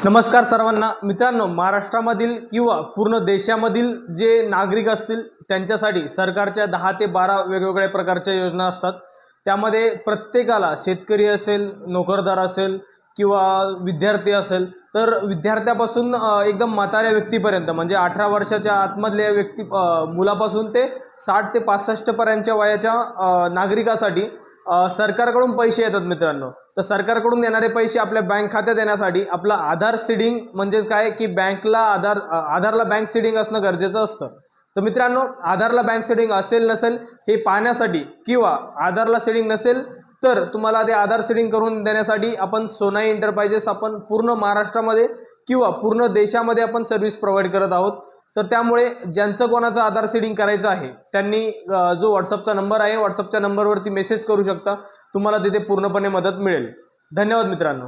नमस्कार सर्वांना मित्रांनो, महाराष्ट्रामधील किंवा पूर्ण देशामधील जे नागरिक असतील त्यांच्यासाठी सरकारच्या 10 ते 12 वेगवेगळ्या प्रकारच्या योजना असतात। त्यामध्ये प्रत्येकाला शेतकरी असेल, नोकरदार असेल किंवा विद्यार्थी असेल, तर विद्यार्थ्यापासून एकदम म्हाताऱ्या व्यक्तीपर्यंत म्हणजे 18 वर्षाच्या आतमधल्या मुलापासून ते 60 ते 65 पर्यंतच्या वयाच्या नागरिकासाठी सरकारकडून पैसे येतात मित्रांनो। तर सरकारकडून येणारे पैसे आपल्या बँक खात्यात येण्यासाठी आपला आधार सीडिंग म्हणजे काय की बँकला आधारला बँक सीडिंग असणं गरजेचं असतं। तर मित्रांनो, आधारला बँक सीडिंग असेल नसेल हे पाहण्यासाठी किंवा आधारला सीडिंग नसेल तर तुम्हाला ते आधार सीडिंग करून देण्यासाठी आपण सोनाई एंटरप्राइजेस आपण पूर्ण महाराष्ट्रामध्ये किंवा पूर्ण देशामध्ये आपण सर्व्हिस प्रोव्हाइड करत आहोत। तर त्यामुळे ज्यांचं कोणाचं आधार सीडिंग करायचं आहे त्यांनी जो व्हॉट्सअपचा नंबर आहे व्हॉट्सअपच्या नंबरवरती मेसेज करू शकता, तुम्हाला तिथे पूर्णपणे मदत मिळेल। धन्यवाद मित्रांनो।